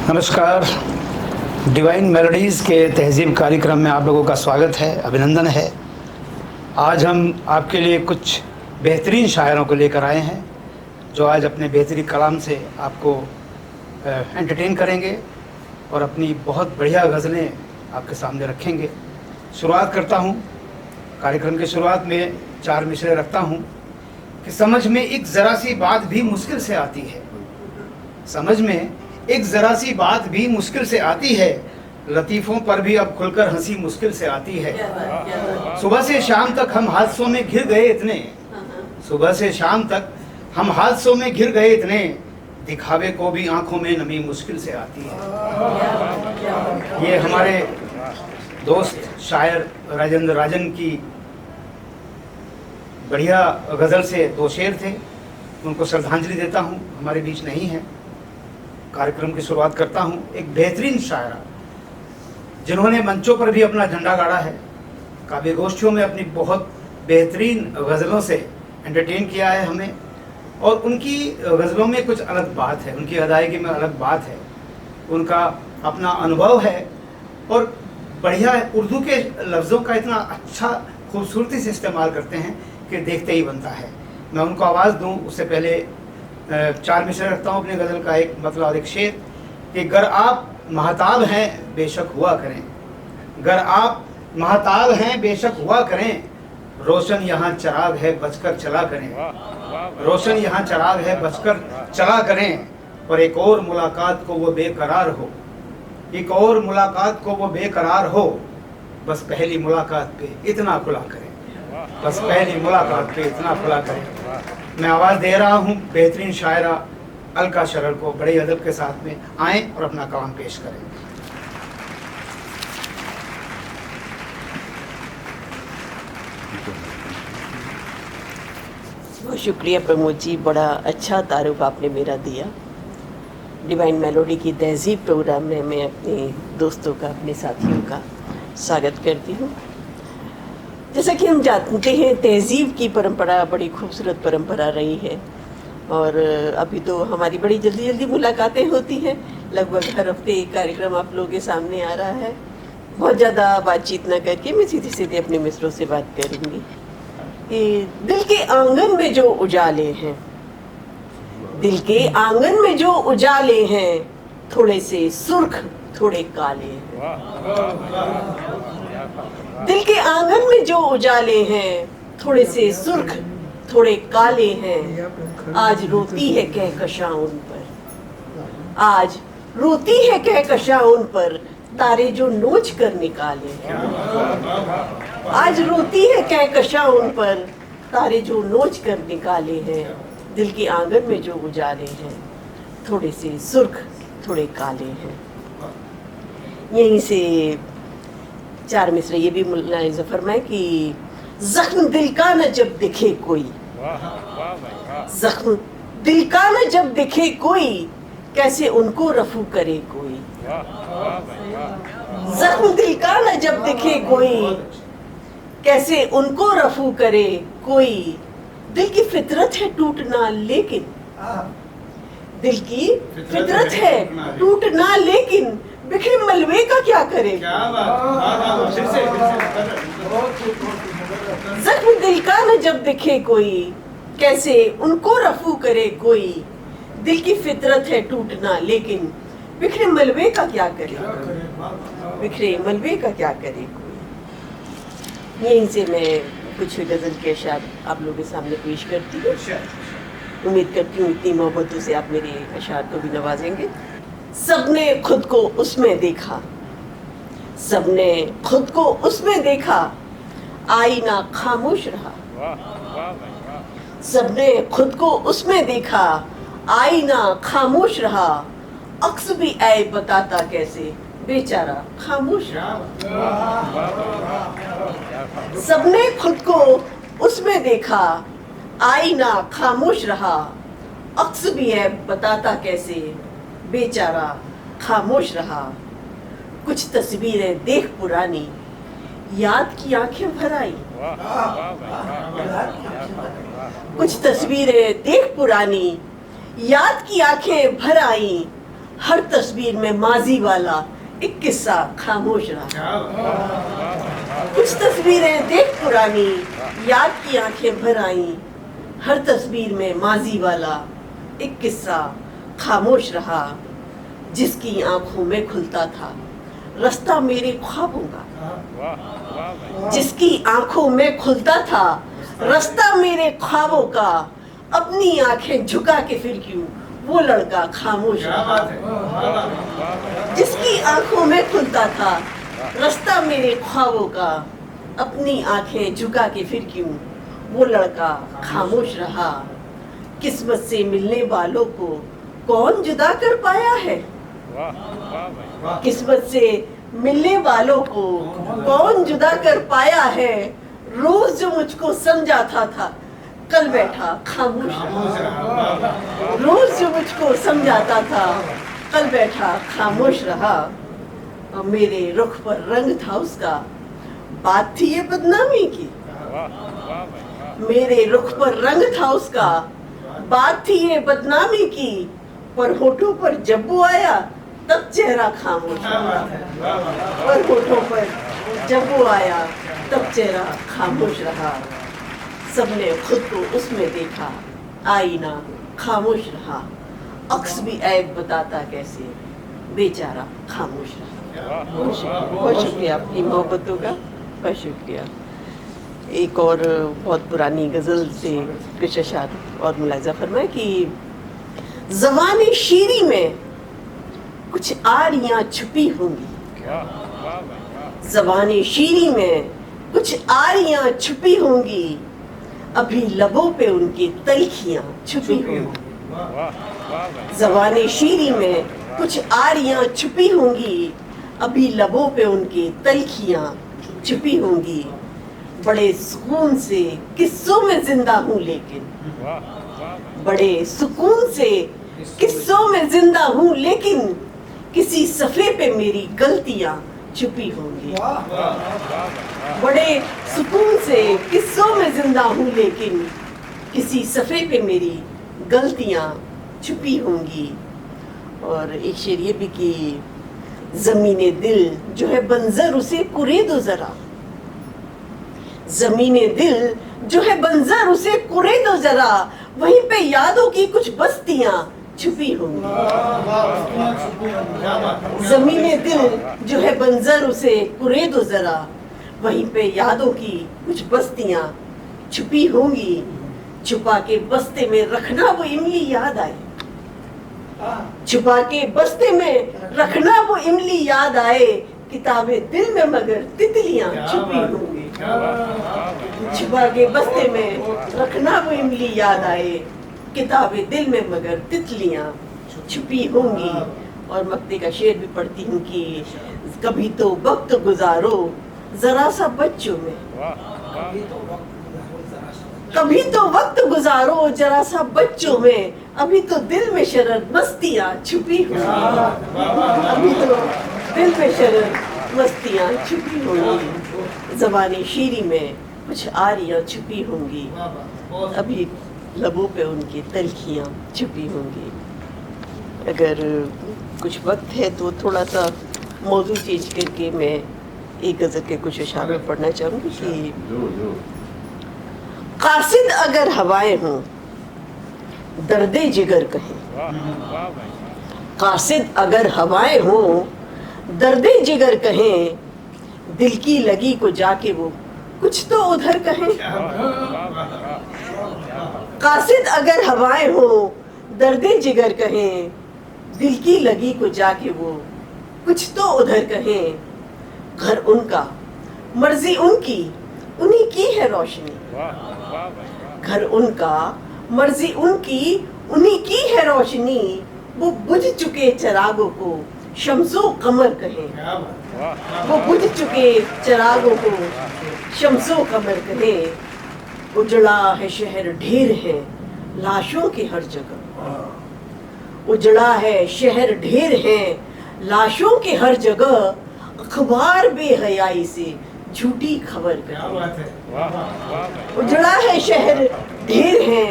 नमस्कार। Divine melodies के तहज़ीब कार्यक्रम में आप लोगों का स्वागत है, अभिनंदन है। आज हम आपके लिए कुछ बेहतरीन शायरों को लेकर आए हैं जो आज अपने बेहतरीन कलाम से आपको एंटरटेन करेंगे और अपनी बहुत बढ़िया गज़लें आपके सामने रखेंगे। शुरुआत करता हूँ, कार्यक्रम की शुरुआत में 4 मिसरे रखता हूँ कि समझ में एक ज़रा सी बात भी मुश्किल से आती है, समझ में एक ज़रा सी बात भी मुश्किल से आती है, लतीफ़ों पर भी अब खुलकर हंसी मुश्किल से आती है। सुबह से शाम तक हम हादसों में घिर गए इतने, सुबह से शाम तक हम हादसों में घिर गए इतने, दिखावे को भी आंखों में नमी मुश्किल से आती है। ये हमारे दोस्त शायर राजेंद्र राजन की बढ़िया गज़ल से 2 शेर थे, उनको श्रद्धांजलि देता हूँ, हमारे बीच नहीं है। कार्यक्रम की शुरुआत करता हूँ एक बेहतरीन शायरा जिन्होंने मंचों पर भी अपना झंडा गाड़ा है, काव्य गोष्ठियों में अपनी बहुत बेहतरीन गज़लों से एंटरटेन किया है हमें, और उनकी गज़लों में कुछ अलग बात है, उनकी अदायगी में अलग बात है, उनका अपना अनुभव है और बढ़िया है। उर्दू के लफ्ज़ों का इतना अच्छा खूबसूरती से इस्तेमाल करते हैं कि देखते ही बनता है। मैं उनको आवाज़ दूँ उससे पहले 4 मिसरे रखता हूँ अपने गज़ल का, एक मतलब और एक शेर कि गर आप महताब हैं बेशक हुआ करें, गर आप महताब हैं बेशक हुआ करें, रोशन यहाँ चिराग है बचकर चला करें, रोशन यहाँ चिराग है बचकर चला करें, और एक और मुलाकात को वो बेकरार हो, एक और मुलाकात को वो बेकरार हो, बस पहली मुलाकात पे इतना खुला करें, बस पहली मुलाकात पे इतना खुला करें। मैं आवाज़ दे रहा हूँ बेहतरीन शायरा अलका शरर को, बड़े अदब के साथ में आएँ और अपना कलाम पेश करें। बहुत शुक्रिया प्रमोद जी, बड़ा अच्छा तारुफ आपने मेरा दिया। डिवाइन मेलोडी की तहज़ीब प्रोग्राम में मैं अपने दोस्तों का, अपने साथियों का स्वागत करती हूँ। जैसा कि हम जानते हैं, तहज़ीब की परंपरा बड़ी खूबसूरत परंपरा रही है और अभी तो हमारी बड़ी जल्दी जल्दी मुलाकातें होती हैं, लगभग हर हफ्ते एक कार्यक्रम आप लोगों के सामने आ रहा है। बहुत ज़्यादा बातचीत ना करके मैं सीधे सीधे अपने मित्रों से बात करूँगी। दिल के आंगन में जो उजाले हैं, दिल के आंगन में जो उजाले हैं, थोड़े से सुर्ख थोड़े काले हैं। दिल के आंगन में जो उजाले हैं, थोड़े से सुर्ख थोड़े काले हैं, आज रोती है कहकशां उन पर, आज रोती है कहकशां उन पर, तारे जो नोच कर निकाले हैं। आज रोती है कहकशां उन पर, तारे जो नोच कर निकाले हैं, दिल के आंगन में जो उजाले हैं, थोड़े से सुर्ख थोड़े काले हैं। यहीं से 4 मिसरे ये भी मुलाहिज़ा फरमाए कि जख्म दिल का न जब दिखे कोई, जख्म दिल का न जब दिखे कोई, कैसे उनको रफू करे कोई। जख्म दिल का न जब दिखे कोई, कैसे उनको रफू करे कोई। दिल की फितरत है टूटना लेकिन, दिल की फितरत है टूटना लेकिन, बिखरे मलबे का क्या करे। जख्म दिल का न जब दिखे कोई, कैसे उनको रफू करे कोई। दिल की फितरत है टूटना लेकिन, बिखरे मलबे का क्या करे, बिखरे मलबे का क्या करे कोई। यहीं से मैं कुछ गज़ल के अशार आप लोगों के सामने पेश करती हूँ। उम्मीद करती हूँ इतनी मोहब्बतों से आप मेरे अशार को भी नवाजेंगे। सबने खुद को उसमें देखा, सबने खुद को उसमें देखा, आईना खामोश रहा। सबने खुद को उसमें देखा, आईना खामोश रहा, अक्स भी ऐब बताता कैसे, बेचारा खामोश रहा। सबने खुद को उसमें देखा, आईना खामोश रहा, अक्स भी ऐब बताता कैसे, बेचारा खामोश रहा। कुछ तस्वीरें देख पुरानी, याद की आंखें भर आई। कुछ तस्वीरें देख पुरानी, याद की आंखें भर आई, हर तस्वीर में माजी वाला एक किस्सा खामोश रहा। कुछ तस्वीरें देख पुरानी याद की आंखें भर आई, हर तस्वीर में माजी वाला एक किस्सा खामोश रहा। जिसकी आंखों में खुलता था रास्ता मेरे ख्वाबों का, जिसकी आंखों में खुलता था रास्ता मेरे ख्वाबों का, अपनी आंखें झुका के फिर क्यों वो लड़का खामोश रहा। जिसकी आंखों में खुलता था रास्ता मेरे ख्वाबों का, अपनी आंखें झुका के फिर क्यों वो लड़का खामोश रहा। किस्मत से मिलने वालों को कौन जुदा कर पाया है, किस्मत से मिलने वालों को कौन जुदा कर पाया है। रोज जो मुझको समझाता था कल बैठा खामोश रहा, रोज जो मुझको समझाता था कल बैठा खामोश रहा। और मेरे रुख पर रंग था उसका, बात थी ये बदनामी की, मेरे रुख पर रंग था उसका, बात थी ये बदनामी की। पर होठों पर जब वो आया तब चेहरा खामोश रहा, पर होठों पर जब वो आया तब चेहरा खामोश रहा। सबने खुद को उसमें देखा, आईना खामोश रहा। अक्स भी ऐब बताता कैसे, बेचारा खामोश रहा। बहुत शुक्रिया आपकी मोहब्बतों का, बहुत शुक्रिया। एक और बहुत पुरानी गज़ल से कुछ अशार और मुलाज़ा फरमाए कि ज़बान शीरी में कुछ आरियां छुपी होंगी, ज़बान शीरी में कुछ आरियां छुपी होंगी, अभी लबों पे उनकी तलखियां छुपी होंगी। ज़बान शीरी में कुछ आरियां छुपी होंगी, अभी लबों पे उनकी तलखियां छुपी होंगी। बड़े सुकून से किस्सों में जिंदा हूँ लेकिन, बड़े सुकून से किस्सों में जिंदा हूँ लेकिन, किसी सफ़े पे मेरी गलतियां छुपी होंगी। बड़े सुकून से किस्सों में जिंदा हूँ लेकिन, किसी सफ़े पे मेरी गलतियां छुपी होंगी। और एक शेर ये भी कि ज़मीने दिल जो है बंजर उसे कुरे दो ज़रा, ज़मीने दिल जो है बंजर उसे कुरे दो ज़रा, वहीं पे यादों की कुछ बस्तियां छुपी होंगी। ज़मीने दिल जो है बंजर उसे कुरे दो ज़रा, वहीं पे यादों की कुछ बस्तियां छुपी होंगी। छुपा के बस्ते में रखना वो इमली याद आए, छुपा के बस्ते में रखना वो इमली याद आए, किताबें दिल में मगर तितलियां छुपी होंगी। छुपा के बस्ते में रखना वो इमली याद आए, किताबें दिल में मगर तितलियां छुपी होंगी। और मक्ते का शेर भी पढ़ती हूँ कि कभी तो वक्त गुजारो जरा सा बच्चों में, कभी तो वक्त गुजारो जरा सा बच्चों में, अभी तो दिल में शरर मस्तियाँ छुपी होंगी, अभी तो दिल में शरर मस्तियाँ छुपी होंगी। ज़बानी शीरी में कुछ आरियाँ छुपी होंगी, अभी लबों पे उनकी तलखियाँ छुपी होंगी। अगर कुछ वक्त है तो थोड़ा सा मौजू चेंज करके मैं एक गज़ल के कुछ अशार पढ़ना चाहूँगी कि कासिद अगर हवाएं हों दर्दे जिगर कहें, कासिद अगर हवाएं हों दर्दे जिगर कहें, दिल की लगी को जाके वो कुछ तो उधर कहें। कासिद अगर हवाएं हों दर्दे जिगर कहें, दिल की लगी को जाके वो कुछ तो उधर कहें। घर उनका मर्जी उनकी उन्हीं की है रोशनी, घर उनका मर्जी उनकी उन्हीं की है रोशनी, वो बुझ चुके चिरागों को शम्सो कमर कहें, वो बुझ चुके चिरागों को शम्सो कमर कहें। उजड़ा है शहर ढेर है लाशों की हर जगह, उजड़ा है शहर ढेर है लाशों की हर जगह, अखबार बेहयाई से झूठी खबर कहें। उजड़ा है शहर ढेर है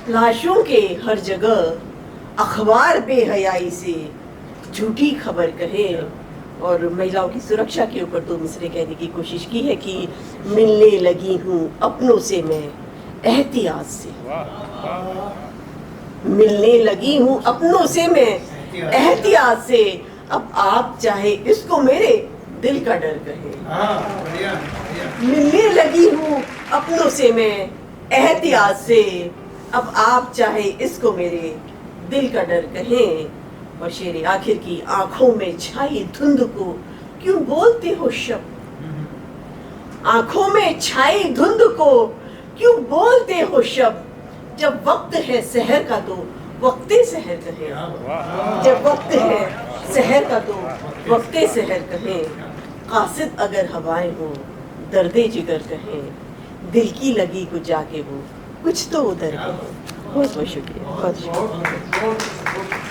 लाशों के हर जगह, अखबार बेहयाई से झूठी खबर कहे और महिलाओं की सुरक्षा के ऊपर 2 मिसरे कहने की कोशिश की है कि मिलने लगी हूँ अपनों से मैं एहतियात से, मिलने लगी हूँ अपनों से मैं एहतियात से, अब आप चाहे इसको मेरे दिल का डर कहे। मिलने लगी हूँ अपनों से मैं एहतियात से, अब आप चाहे इसको मेरे दिल का डर कहें। और शेर आखिर की आंखों में छाई धुंध को क्यों बोलते हो शब्द, आंखों में छाई धुंध को क्यों बोलते हो शब्द, जब वक्त है सहर का तो वक्ते सहर कहें, जब वक्त है सहर का तो वक्ते सहर कहें। कासिद अगर हवाएं हो दर्दे जिगर कहें, दिल की लगी को जाके वो कुछ तो उधर कहें। बहुत बहुत शुक्रिया, बहुत शुक्रिया।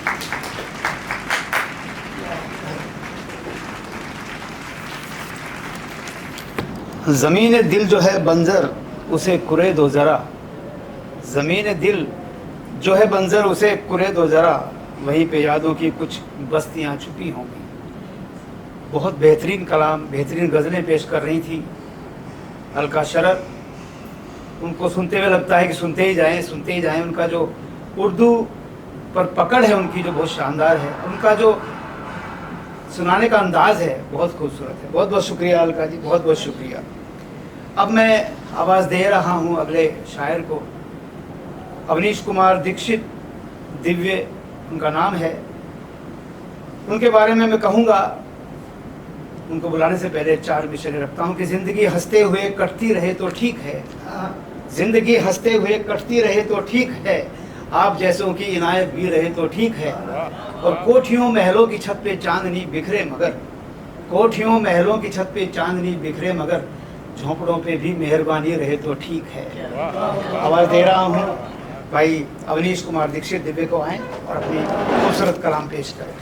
ज़मीन दिल जो है बंजर उसे कुरे दो ज़रा, ज़मीन दिल जो है बंजर उसे कुरे दो ज़रा, वहीं पे यादों की कुछ बस्तियां छुपी होंगी। बहुत बेहतरीन कलाम, बेहतरीन गज़लें पेश कर रही थी अलका शरर। उनको सुनते हुए लगता है कि सुनते ही जाएं, सुनते ही जाएं। उनका जो उर्दू पर पकड़ है उनकी जो बहुत शानदार है, उनका जो सुनाने का अंदाज़ है बहुत खूबसूरत है। बहुत बहुत शुक्रिया अलका जी, बहुत बहुत शुक्रिया। अब मैं आवाज़ दे रहा हूँ अगले शायर को, अवनीश कुमार दीक्षित, दिव्य उनका नाम है। उनके बारे में मैं कहूँगा, उनको बुलाने से पहले 4 मिसरे रखता हूँ कि ज़िंदगी हंसते हुए कटती रहे तो ठीक है, ज़िंदगी हंसते हुए कटती रहे तो ठीक है, आप जैसों की इनायत भी रहे तो ठीक है। और कोठियों महलों की छत पे चांदनी बिखरे मगर, कोठियों महलों की छत पे चांदनी बिखरे मगर, झोंपड़ों पे भी मेहरबानी रहे तो ठीक है। आवाज़ दे रहा हूँ भाई अवनीश कुमार दीक्षित, दिव्य को आएँ और अपनी खूबसूरत कलाम पेश करें।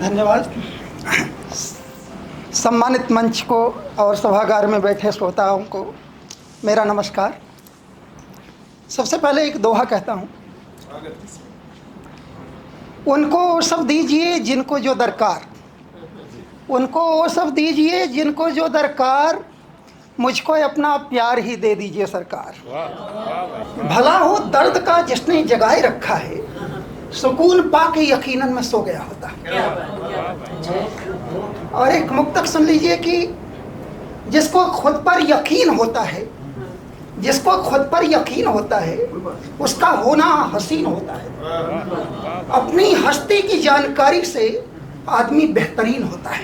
धन्यवाद। सम्मानित मंच को और सभागार में बैठे श्रोताओं को मेरा नमस्कार। सबसे पहले एक दोहा कहता हूँ, उनको वो सब दीजिए जिनको जो दरकार, उनको वो सब दीजिए जिनको जो दरकार, मुझको अपना प्यार ही दे दीजिए सरकार। भला हो दर्द का जिसने जगाए रखा है, सुकून पाके यकीनन में सो गया होता। और एक मुक्तक सुन लीजिए कि जिसको खुद पर यकीन होता है, जिसको खुद पर यकीन होता है, उसका होना हसीन होता है। अपनी हस्ती की जानकारी से आदमी बेहतरीन होता है।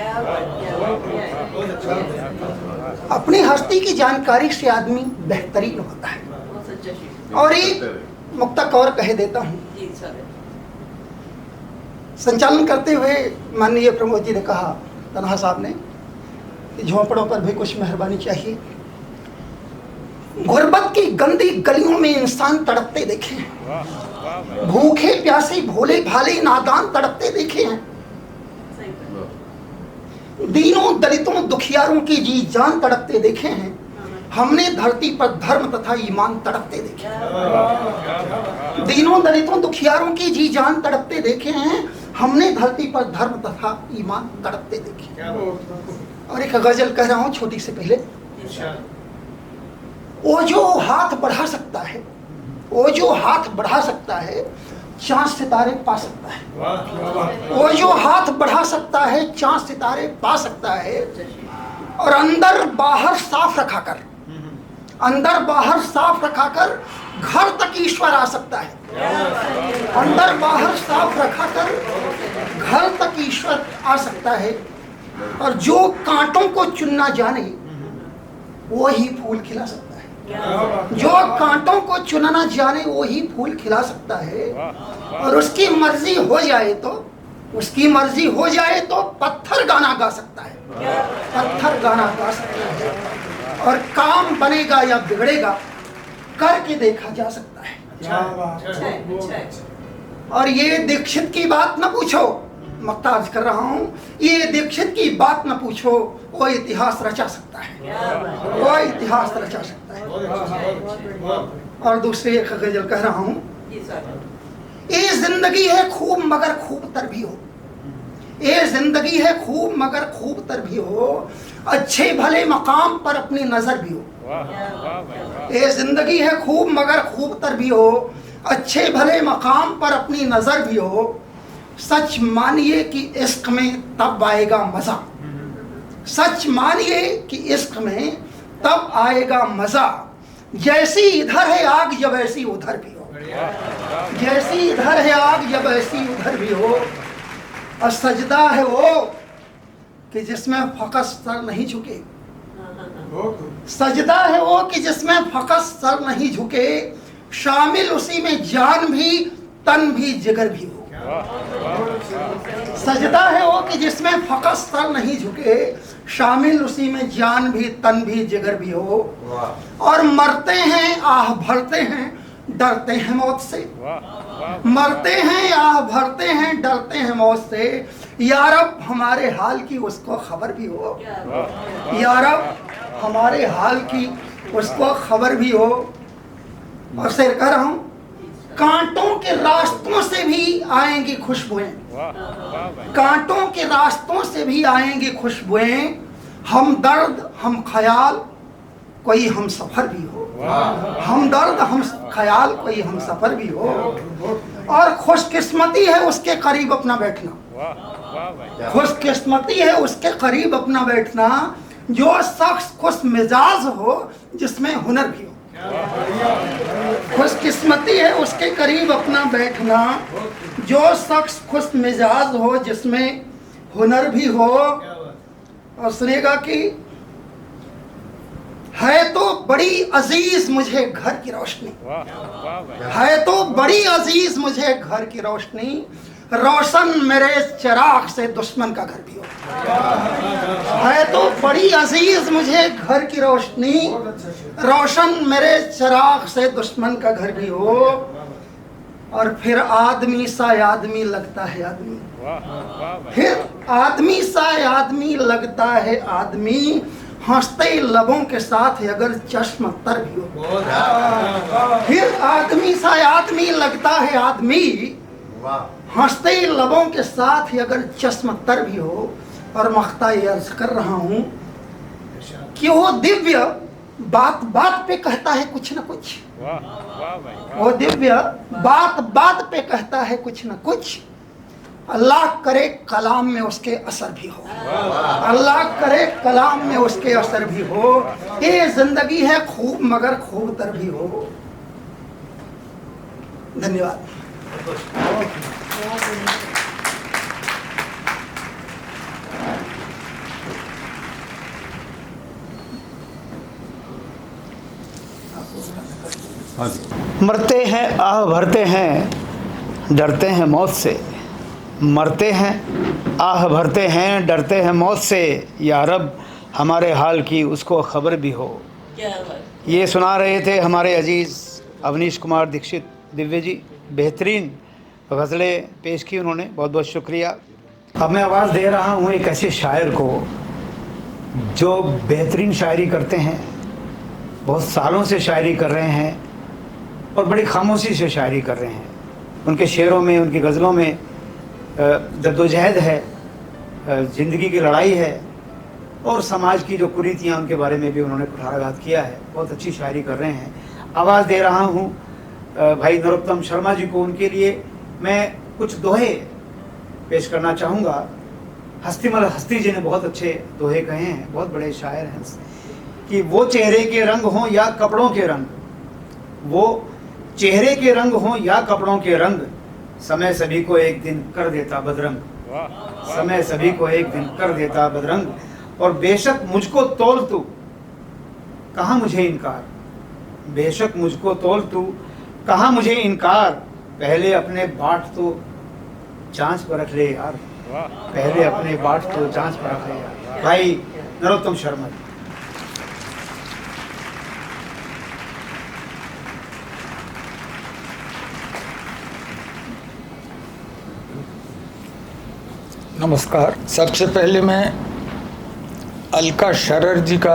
अपनी हस्ती की जानकारी से आदमी बेहतरीन होता है। और एक मुक्तक और कह देता हूँ। संचालन करते हुए माननीय प्रमोद जी ने कहा, तन्हा साहब ने, कि झोंपड़ों पर भी कुछ मेहरबानी चाहिए। गुर्बत की गंदी गलियों में इंसान तड़पते देखे हैं, भूखे प्यासे भोले भाले नादान तड़पते देखे हैं, दीनों दलितों दुखियारों की जी जान तड़पते देखे हैं। हमने धरती पर धर्म तथा ईमान तड़पते देखे, दीनों दलितों दुखियारों की जी जान तड़पते देखे हैं, हमने धरती पर धर्म तथा ईमान तड़पते देखे। और एक गजल कह रहा हूँ छोटी से पहले। वो जो हाथ बढ़ा सकता है, वो जो हाथ बढ़ा सकता है, चांद सितारे पा सकता है। वो जो हाथ बढ़ा सकता है, चांद सितारे पा सकता है। और अंदर बाहर साफ रखा कर, अंदर बाहर साफ रखा कर घर तक ईश्वर आ सकता है। अंदर बाहर साफ रखा कर घर तक ईश्वर आ सकता है। और जो कांटों को चुनना जाने, वो ही फूल खिला सकता है। जो कांटों को चुनना जाने, वो ही फूल खिला सकता है। और उसकी मर्जी हो जाए तो, उसकी मर्जी हो जाए तो पत्थर गाना गा सकता है, पत्थर गाना गा सकता है। और काम बनेगा या बिगड़ेगा करके देखा जा सकता है। और ये दीक्षित की बात न पूछो, मक्ताज कर रहा हूँ, ये दीक्षित की बात न पूछो, वो इतिहास रचा सकता है, वो इतिहास रचा सकता है। और दूसरी एक गजल कह रहा हूँ। ये जिंदगी है खूब मगर खूब तर भी हो, ये जिंदगी है खूब मगर खूब तर भी हो, अच्छे भले मकाम पर अपनी नजर भी हो। ये जिंदगी है खूब मगर खूब तर भी हो, अच्छे भले मकाम पर अपनी नजर भी हो। सच मानिए कि इश्क में तब आएगा मजा, सच मानिए कि इश्क में तब आएगा मजा। जैसी इधर है आग जब ऐसी उधर भी हो, जैसी इधर है आग जब ऐसी उधर भी हो। और सजदा है वो कि जिसमें फकत सर नहीं झुके, सजदा है वो कि जिसमें फकत सर नहीं झुके, शामिल उसी में जान भी तन भी जिगर भी हो। सजदा है वो कि जिसमें फकत सर नहीं झुके, शामिल उसी में जान भी तन भी जिगर भी हो। और मरते हैं आह भरते हैं डरते हैं मौत से, मरते हैं आह भरते हैं डरते हैं मौत से। या रब हमारे हाल की उसको खबर भी हो, या रब हमारे हाल की उसको खबर भी हो। और शेर कह रहा हूँ, कांटों के रास्तों से भी आएंगी खुशबुएं, कांटों के रास्तों से भी आएंगी खुशबुएं। हम दर्द हम ख्याल कोई हम सफर भी हो, हम दर्द हम ख्याल कोई हम सफर भी हो। और खुशकिस्मती है उसके करीब अपना बैठना, खुशकिस्मती है उसके करीब अपना बैठना, जो शख्स खुश मिजाज हो जिसमें हुनर भी हो। खुशकिस्मती है उसके करीब अपना बैठना, जो शख्स खुश मिजाज हो जिसमें हुनर भी हो। और सुनेगा कि है तो बड़ी अजीज मुझे घर की रोशनी, है तो बड़ी अजीज मुझे घर की रोशनी, रोशन मेरे चिराग से दुश्मन का घर भी हो। है तो बड़ी अजीज मुझे घर की रोशनी, रोशन मेरे चिराग से दुश्मन का घर भी हो। और फिर आदमी सा आदमी लगता है आदमी, फिर आदमी सा आदमी लगता है आदमी, हंसते लबों के साथ अगर चश्म तर भी हो। फिर आदमी सा आदमी लगता है आदमी, हंसते लबों के साथ अगर चश्म तर भी हो। और मख्ता ये अर्ज कर रहा हूँ कि वो दिव्य बात बात पे कहता है कुछ न कुछ, वो दिव्य बात बात पे कहता है कुछ न कुछ। अल्लाह करे कलाम में उसके असर भी हो, अल्लाह करे कलाम में उसके असर भी हो। ये जिंदगी है खूब मगर खूब तर भी हो। धन्यवाद। मरते हैं आह भरते हैं डरते हैं मौत से, मरते हैं आह भरते हैं डरते हैं मौत से। या रब हमारे हाल की उसको खबर भी हो। ये सुना रहे थे हमारे अजीज़ अवनीश कुमार दीक्षित दिव्य जी। बेहतरीन गज़लें पेश की उन्होंने, बहुत बहुत शुक्रिया। अब मैं आवाज़ दे रहा हूँ एक ऐसे शायर को जो बेहतरीन शायरी करते हैं, बहुत सालों से शायरी कर रहे हैं और बड़ी खामोशी से शायरी कर रहे हैं। उनके शेरों में, उनकी गज़लों में जद्दोजहद है, ज़िंदगी की लड़ाई है और समाज की जो कुरीतियाँ उनके बारे में भी उन्होंने कुठाराघात किया है। बहुत अच्छी शायरी कर रहे हैं। आवाज़ दे रहा हूँ भाई नरोत्तम शर्मा जी को। उनके लिए मैं कुछ दोहे पेश करना चाहूँगा। हस्तीमल हस्ती जी ने बहुत अच्छे दोहे कहे हैं, बहुत बड़े शायर हैं, कि वो चेहरे के रंग हों या कपड़ों के रंग, वो चेहरे के रंग हों या कपड़ों के रंग, समय सभी को एक दिन कर देता बदरंग, समय सभी को एक दिन कर देता बदरंग। और बेशक मुझको तोल तू, कहाँ मुझे इनकार, बेशक मुझको तोल तू, कहाँ मुझे इनकार, पहले अपने बाट तो जांच पर रख ले यार, पहले अपने बाट तो जांच पर रख ले यार। भाई नरोत्तम शर्मा जी। नमस्कार। सबसे पहले मैं अलका शरर जी का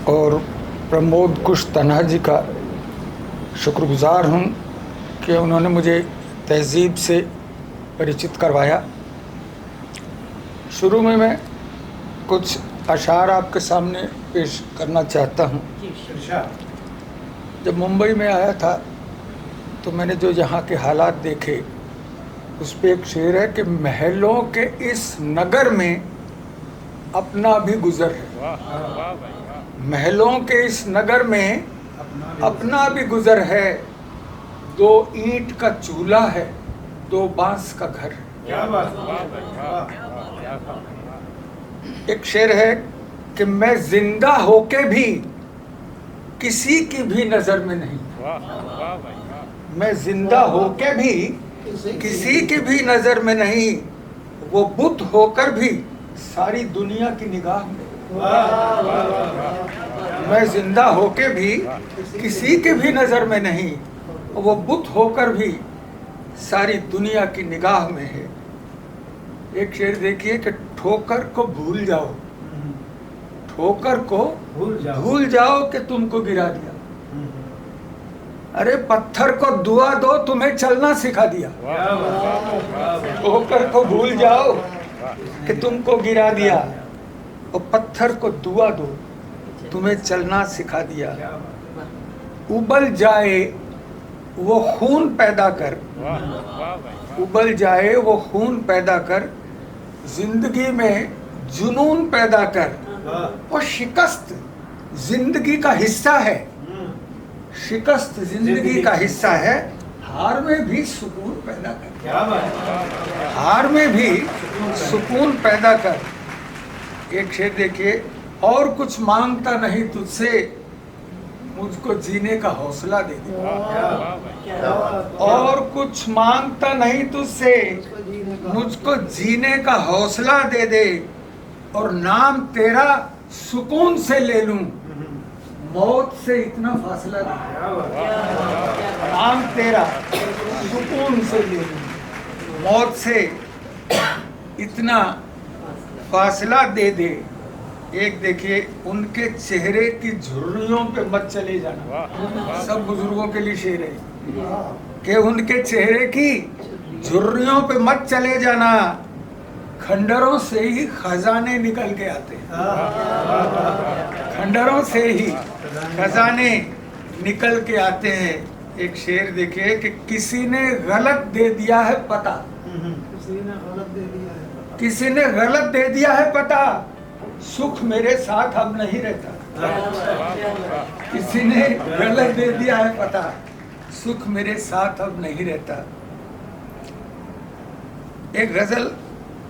और प्रमोद कुश तन्हा जी का शुक्रगुजार हूँ कि उन्होंने मुझे तहज़ीब से परिचित करवाया। शुरू में मैं कुछ अशार आपके सामने पेश करना चाहता हूँ। जब मुंबई में आया था तो मैंने जो यहाँ के हालात देखे, उस पे एक शेर है कि महलों के इस नगर में अपना भी गुजर है। महलों के इस नगर में अपना भी गुजर है, 2 ईंट का चूल्हा है, 2 बांस का घर है। एक शेर है कि मैं जिंदा होके भी किसी की भी नजर में नहीं, मैं जिंदा होके भी किसी की भी नजर में नहीं, वो बुत होकर भी सारी दुनिया की निगाह में। मैं जिंदा होके भी किसी के भी नजर में नहीं, वो बुत होकर भी सारी दुनिया की निगाह में है। एक शेर देखिए कि ठोकर को भूल जाओ, ठोकर को भूल जाओ कि तुमको गिरा दिया। अरे पत्थर को दुआ दो, तुम्हें चलना सिखा दिया। ठोकर को भूल जाओ कि तुमको गिरा दिया, और पत्थर को दुआ दो, तुम्हें चलना सिखा दिया। उबल जाए वो खून पैदा कर, उबल जाए वो खून पैदा कर, जिंदगी में जुनून पैदा कर। और शिकस्त जिंदगी का हिस्सा है, शिकस्त जिंदगी का हिस्सा है, हार में भी सुकून पैदा कर, हार में भी सुकून पैदा कर। एक शेर देखिए, और कुछ मांगता नहीं तुझसे, मुझको जीने का हौसला दे दे। और कुछ मांगता नहीं तुझसे, मुझको जीने का हौसला दे दे, और नाम तेरा सुकून से ले लूं, मौत से इतना फासला दे। नाम तेरा सुकून से ले लूं, मौत से इतना फासला दे दे। एक देखिए, उनके चेहरे की झुर्रियों पे मत चले जाना। सब बुजुर्गों के लिए शेर है कि उनके चेहरे की झुर्रियों पे मत चले जाना, खंडरों से ही खजाने निकल के आते हैं। खंडरों से ही खजाने निकल के आते हैं। एक शेर देखिए कि किसी ने गलत दे दिया है पता, किसी ने गलत दे दिया है पता, सुख मेरे साथ अब नहीं रहता। किसी ने गलत दे दिया है पता, सुख मेरे साथ अब नहीं रहता। एक गजल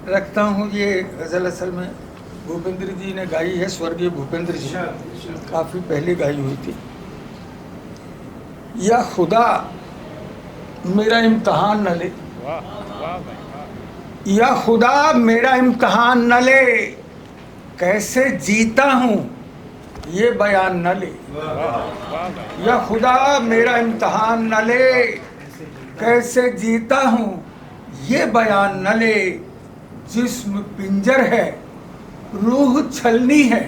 रखता हूँ, ये गजल असल में भूपेंद्र जी ने गाई है, स्वर्गीय भूपेंद्र जी, काफी पहले गाई हुई थी। या खुदा मेरा इम्तहान न ले, या खुदा मेरा इम्तहान न ले, कैसे जीता हूँ ये बयान न ले। या खुदा मेरा इम्तहान न ले, कैसे जीता हूँ ये बयान न ले। जिस्म पिंजर है रूह छलनी है,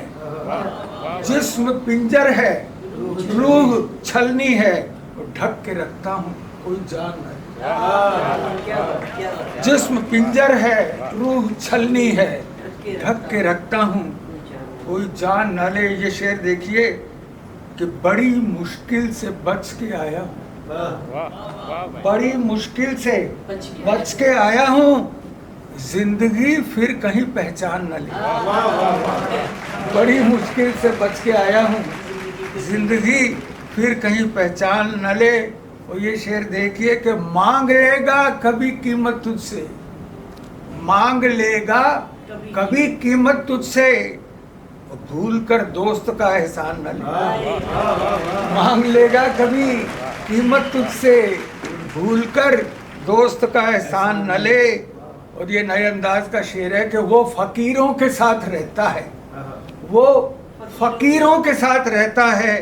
जिस्म पिंजर है रूह छलनी है, ढक के रखता हूँ कोई जान न। जिस्म पिंजर है रूह छलनी है, ढक के रखता हूँ कोई जान न ले। ये शेर देखिए कि बड़ी मुश्किल से बच के आया हूँ, बड़ी मुश्किल से बच के आया हूँ, जिंदगी फिर कहीं पहचान न ले। बड़ी मुश्किल से बच के आया हूँ, जिंदगी फिर कहीं पहचान न ले। और ये शेर देखिए कि मांग लेगा कभी कीमत तुझसे, मांग लेगा कभी कीमत तुझसे, भूल कर दोस्त का एहसान न ले। मांग लेगा कभी कीमत तुझसे, भूल कर दोस्त का एहसान न ले। और ये नए अंदाज का शेर है कि वो फकीरों के साथ रहता है, वो फकीरों के साथ रहता है,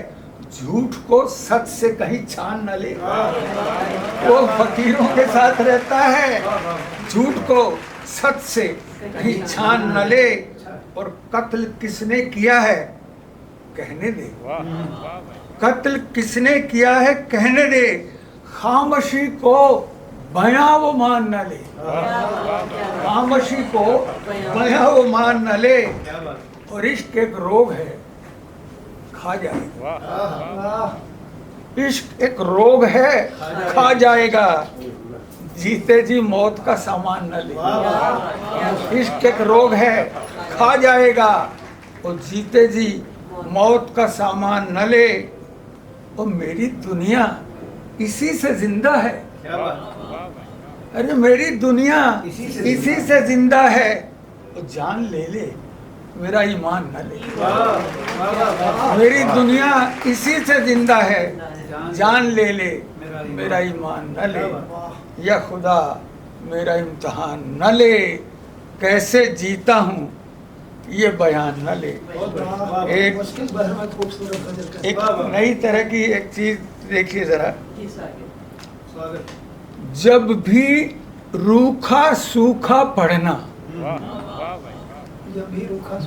झूठ को सच से कहीं छान न ले। वो फकीरों के साथ रहता है, झूठ को सच से कहीं छान न ले। और कत्ल किसने किया है कहने दे। कत्ल किसने किया है कहने दे, खामोशी को बयां वो मान न ले। खामोशी को बयां वो मान न ले। और इश्क एक रोग है, खा जाएगा। इश्क एक रोग है, खा जाएगा। जीते जी मौत का सामान न ले। इश्क एक रोग है, खा जाएगा। और जीते जी मौत का सामान न ले। और मेरी दुनिया इसी से जिंदा है। अरे मेरी दुनिया इसी से जिंदा है। और जान ले ले, मेरा ईमान न ले। मेरी दुनिया इसी से जिंदा है, जान ले ले, मेरा ईमान न ले। या खुदा मेरा इम्तिहान न ले, कैसे जीता हूँ ये बयान न ले। एक नई तरह की एक चीज देखिए जरा। जब भी रूखा सूखा पढ़ना,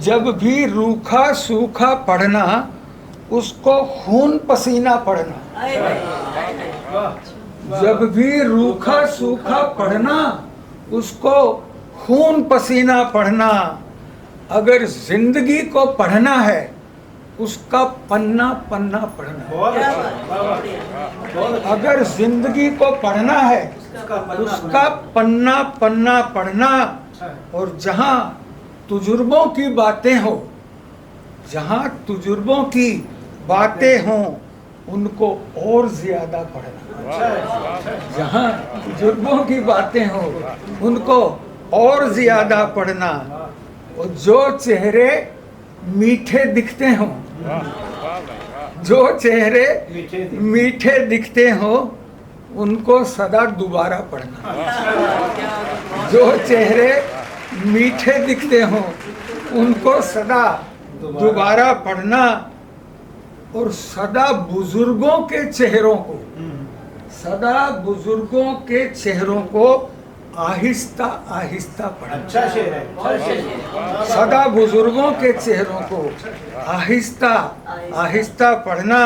जब भी रूखा सूखा पढ़ना, उसको खून पसीना पढ़ना। जब भी रूखा सूखा पढ़ना, उसको खून पसीना पढ़ना। अगर जिंदगी को पढ़ना है, उसका पन्ना पन्ना पढ़ना। अगर जिंदगी को पढ़ना है, उसका पन्ना पन्ना पढ़ना। और जहाँ तजुर्बों की बातें हो, जहाँ तजुर्बों की बातें हों, उनको और ज्यादा पढ़ना। जहाँ तजुर्बों की बातें हों, उनको और ज्यादा पढ़ना। और जो चेहरे मीठे दिखते हों, जो चेहरे मीठे दिखते हों, उनको सदा दोबारा पढ़ना। जो चेहरे मीठे दिखते हों, उनको सदा दोबारा पढ़ना। और सदा बुजुर्गों के चेहरों को, सदा बुजुर्गों के चेहरों को आहिस्ता आहिस्ता पढ़ना। अच्छा शेर है। सदा बुजुर्गों के चेहरों को आहिस्ता आहिस्ता पढ़ना।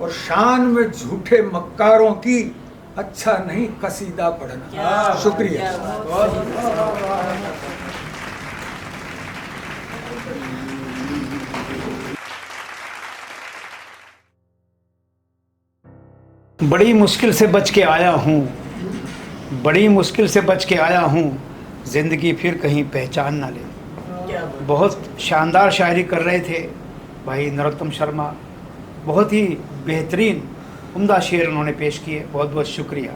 और शान में झूठे मक्कारों की अच्छा नहीं कसीदा पढ़ना। शुक्रिया। बड़ी मुश्किल से बच के आया हूँ, बड़ी मुश्किल से बच के आया हूँ, ज़िंदगी फिर कहीं पहचान ना ले। बहुत शानदार शायरी कर रहे थे भाई नरोत्तम शर्मा। बहुत ही बेहतरीन उम्दा शेर उन्होंने पेश किए। बहुत बहुत शुक्रिया।